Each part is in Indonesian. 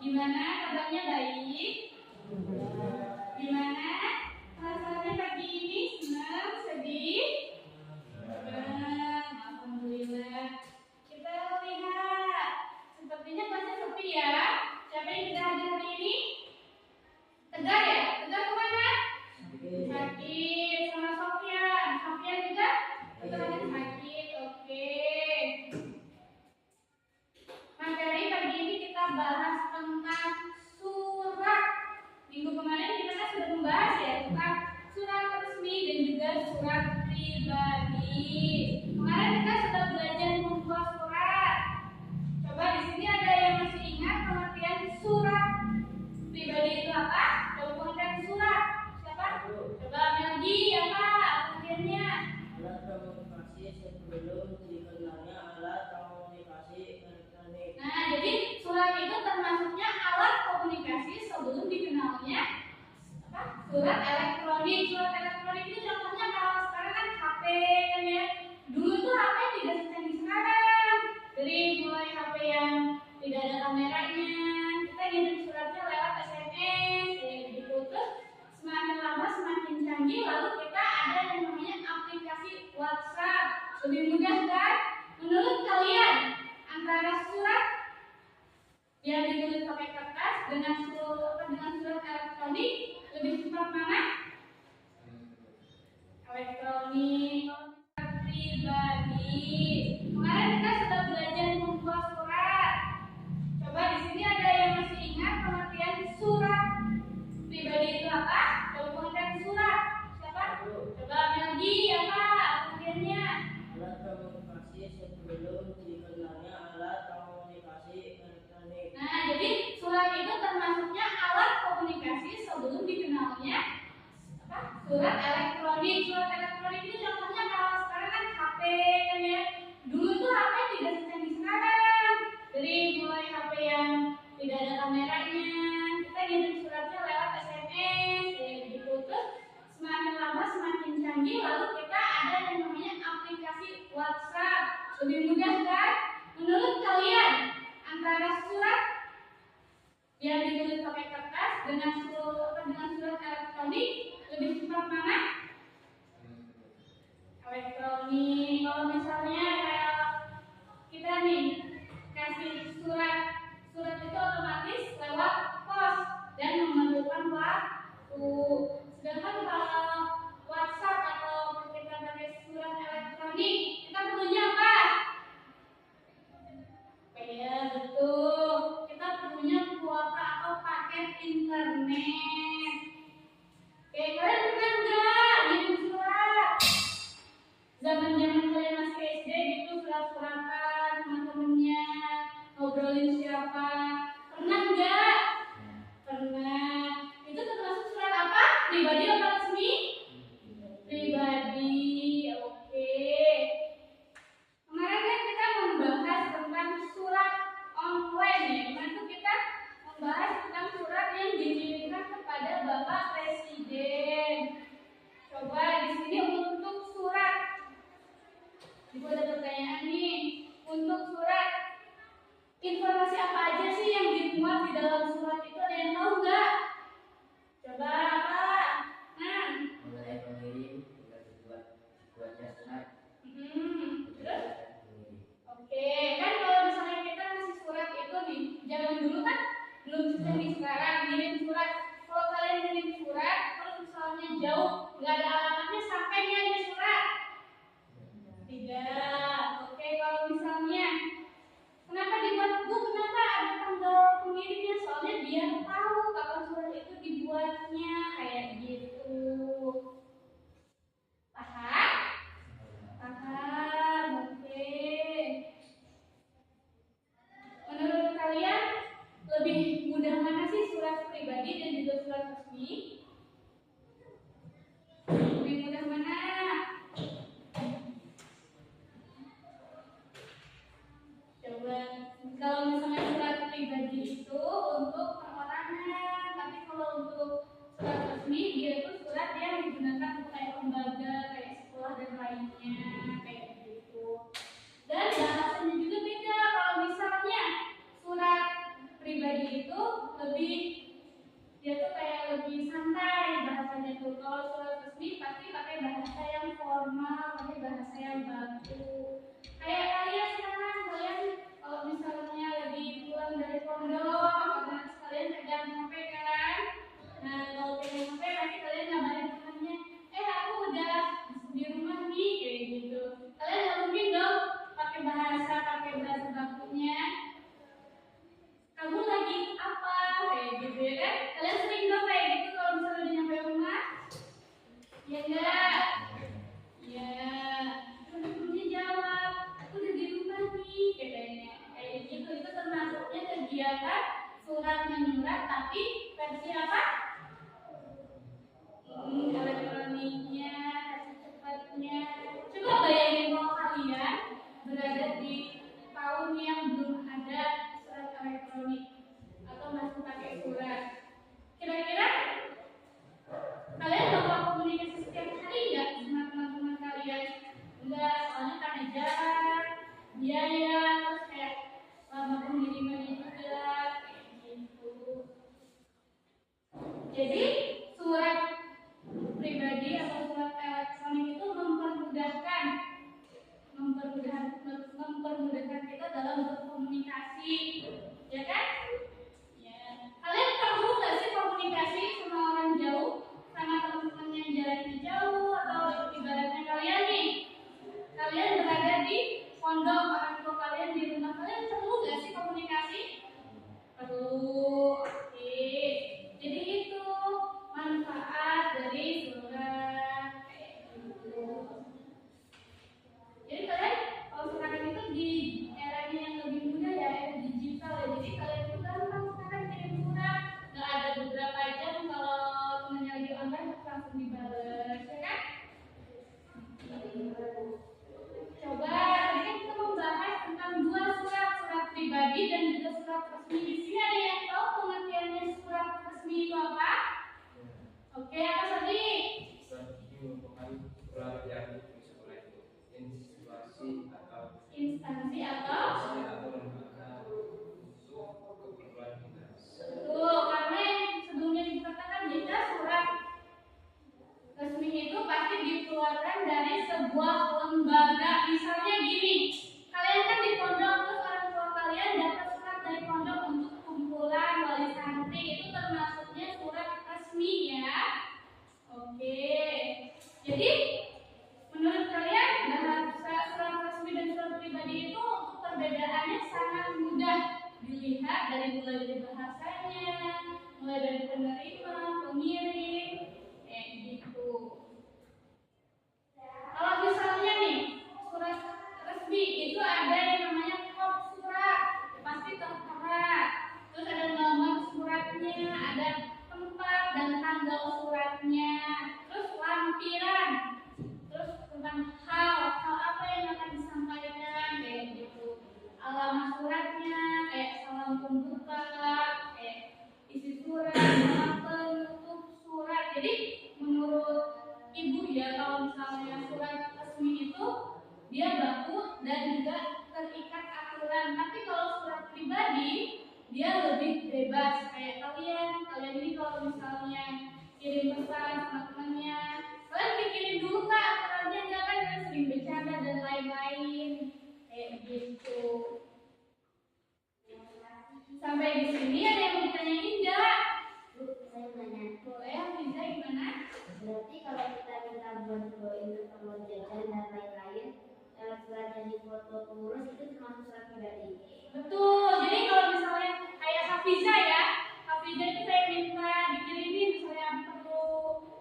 Gimana kabarnya, baik? Gimana perasaannya pagi ini? Senang? Sedih? Senang, alhamdulillah. Kita lihat, sepertinya kelasnya sepi ya. Siapa yang tidak hadir hari ini? Tegar ya? Tegar kemana? Sakit. Sama Sofian. Sofian juga? Tegarnya sakit. Oke. Materi pagi ini kita bahas tentang surat. Minggu kemarin kita kan sudah membahas ya tentang surat resmi dan juga surat pribadi. Kemarin kita sudah belajar membuat surat. Coba di sini ada yang masih ingat pengertian surat pribadi itu apa? Coba pengertian surat. Siapa? Coba Melgi apa pengertiannya? Alat komunikasi sebelum dikenalnya alat komunikasi elektronik. Nah, jadi surat itu termasuknya alat komunikasi sebelum dikenalnya apa? Surat elektronik. Surat elektronik itu contohnya kalau sekarang kan HP kan ya. Dulu tuh HP tidak secanggih sekarang. Dari mulai HP yang tidak ada kameranya, kita ngirim suratnya lewat SMS, kayak gitu. Terus semakin lama semakin canggih, lalu kita ada yang namanya aplikasi WhatsApp. Lebih mudah kan? Menurut kalian antara surat yang ditulis pakai kertas dengan surat elektronik lebih cepat mana? Elektronik. Pribadi. Kemarin kita sudah belajar membuat surat. Coba di sini ada yang masih ingat pengertian surat pribadi itu apa? Coba pengertian surat. Siapa? Coba Melgi apa pengertiannya? Alat komunikasi sebelum dikenalnya alat komunikasi elektronik. Nah, jadi surat itu termasuknya alat komunikasi sebelum dikenalnya apa? Surat elektronik. Surat elektronik itu contohnya kalau sekarang kan HP kan ya. Dulu tuh HP tidak secanggih sekarang. Dari mulai HP yang tidak ada kameranya, kita ngirim suratnya lewat SMS, kayak gitu. Terus semakin lama semakin canggih, lalu kita ada yang namanya aplikasi WhatsApp. Lebih mudah kan? Menurut kalian antara surat yang ditulis pakai kertas dengan surat elektronik lebih cepat mana? Elektronik. Kalau misalnya kayak kita nih kasih surat itu otomatis lewat pos dan memerlukan waktu. Sedangkan kalau WhatsApp atau kita pakai surat elektronik, kita perlunya apa? Ya betul, kita perlunya kuota atau paket internet. Oke, kalian pernah nggak ngirim surat? Zaman-zaman kalian masih SD gitu, surat-suratan teman-temannya, ngobrolin siapa? Pernah nggak? Pernah. Itu termasuk surat apa? Pribadi atau resmi? Pribadi. Oke. Kemarin kan kita membahas tentang surat online ya. Kemarin tuh kita membahas tentang surat yang dikirimkan kepada Bapak Presiden. Coba di sini untuk surat. Ibu ada pertanyaan nih. Untuk surat, informasi apa aja sih yang dimuat di dalam surat itu? Ada yang tahu nggak? Coba apa? Nah. Mulai pengirim hingga tujuan sampai baku. Kayak kalian sekarang, kalian kalau misalnya lagi pulang dari pondok, karena kalian pegang HP kan. Nah, kalau pegang HP nanti kalian ngabarin temannya, aku udah di rumah nih, kayak gitu. Kalian nggak mungkin dong pakai bahasa bakunya. Kamu lagi apa? Kayak gitu ya kan? Kalian sering dong kayak gitu kalau misalnya udah nyampe rumah? Ya enggak? Ya. Terus temennya jawab, aku udah di rumah nih, katanya. Kayak gitu, itu termasuknya kegiatan surat menyurat tapi versi apa? Elektroniknya, versi cepatnya. Coba bayangin kalau kalian berada di tahun yang belum ada surat elektronik atau masih pakai surat. Kira-kira kalian bakal komunikasi setiap hari nggak sama teman-teman kalian? Enggak, soalnya karena jarak, biaya, terus kayak lama pengirimannya juga, kayak gitu. Jadi surat pribadi atau surat elektronik itu mempermudahkan kita dalam berkomunikasi, ya kan? Ya. Kalian perlu nggak sih komunikasi sama orang jauh, sama teman-teman yang jaraknya jauh, atau ibaratnya kalian nih, kalian berada di pondok, orang tua kalian di rumah, kalian perlu nggak sih komunikasi? Perlu. Oke. Jadi itu manfaat dari surat kayak gitu. Jadi kalian kalau sekarang itu di eranya yang lebih mudah ya, era digital ya. Jadi kalian itu gampang sekarang kirim surat, nggak ada beberapa jam kalau temennya lagi online langsung dibales, ya kan? Coba tadi kan kita membahas tentang dua surat, surat pribadi dan juga surat resmi. Di sini ada yang tahu pengertiannya surat resmi itu apa? Oke, apa tadi? Surat resmi merupakan surat yang ditulis oleh instansi atau lembaga untuk keperluan dinas. betul, karena yang sebelumnya dikatakan jika surat resmi itu pasti dikeluarkan dari sebuah lembaga. Misalnya gini, kalian kan di pondok, terus orang tua kalian dapat surat dari pondok untuk kumpulan wali santri, itu termasuknya surat resmi ya. Oke, jadi menurut kalian bahasa surat resmi dan surat pribadi itu untuk perbedaannya sangat mudah dilihat dari mulai dari bahasanya, mulai dari penerima, pengirim, kayak gitu. Kalau misalnya nih surat resmi itu ada yang namanya kop surat, pasti tertera. Terus ada nomor suratnya, ada tempat dan tanggal suratnya, terus lampiran, terus tentang hal apa yang akan disampaikan kayak gitu. Alamat suratnya kayak salam pembuka, kayak isi surat, salam penutup surat. Jadi menurut ibu ya, kalau misalnya surat resmi itu dia baku dan juga terikat aturan. Tapi kalau surat pribadi dia lebih bebas. Kayak kalian ini kalau misalnya kirim pesan sama temannya, kalian pikirin dulu nggak aturannya, nggak kan kalian sering bercanda dan lain-lain kayak gitu. Sampai di sini ada yang mau ditanyain nggak? Bu, saya mau nanya. Boleh, Liza gimana? Berarti kalau kita minta buat untuk jajan dan lain-lain, surat yang difoto pengurus itu termasuk surat pribadi. Betul. Jadi kalau misalnya kayak Hafizah ya, Hafizah itu saya minta dikirimin misalnya perlu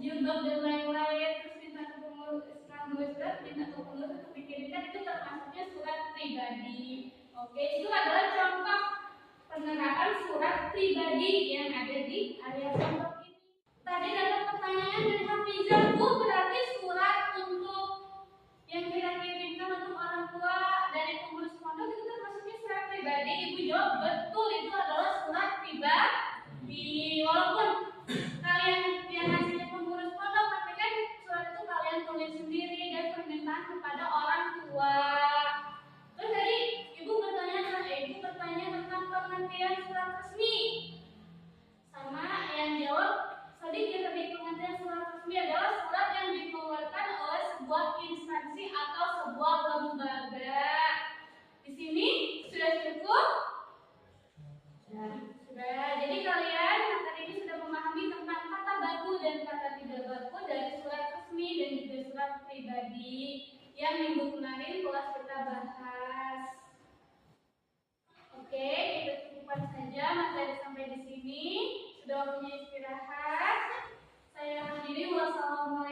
jilbab dan lain-lain, terus minta ke pengurus, setelah nulis surat minta ke pengurus untuk dikirimkan, itu termasuknya surat pribadi. Oke, itu adalah contoh penerapan surat pribadi yang ada di area pondok ini. Tadi dapat pertanyaan dari Hafizah, Bu, berarti surat untuk yang kita kirimkan untuk orang tua dari pengurus pondok itu termasuknya surat pribadi? Ibu jawab betul, itu adalah surat pribadi. Walaupun kalian yang ngasihnya pengurus pondok, tapi kan surat itu kalian tulis sendiri dan permintaan kepada orang tua. Terus tadi ibu bertanya tentang pengertian surat resmi, sama yang jawab sedikit. Tadi pengertian surat resmi adalah surat yang dikeluarkan oleh sebuah sebuah instansi atau sebuah lembaga. Di sini sudah cukup? Sudah. Jadi kalian materi ini sudah memahami tentang kata baku dan kata tidak baku dari surat resmi dan juga surat pribadi yang minggu kemarin telah kita bahas. Oke, kita cukupkan saja materi sampai di sini. Sudah waktunya istirahat. Saya akhiri. Wassalamualaikum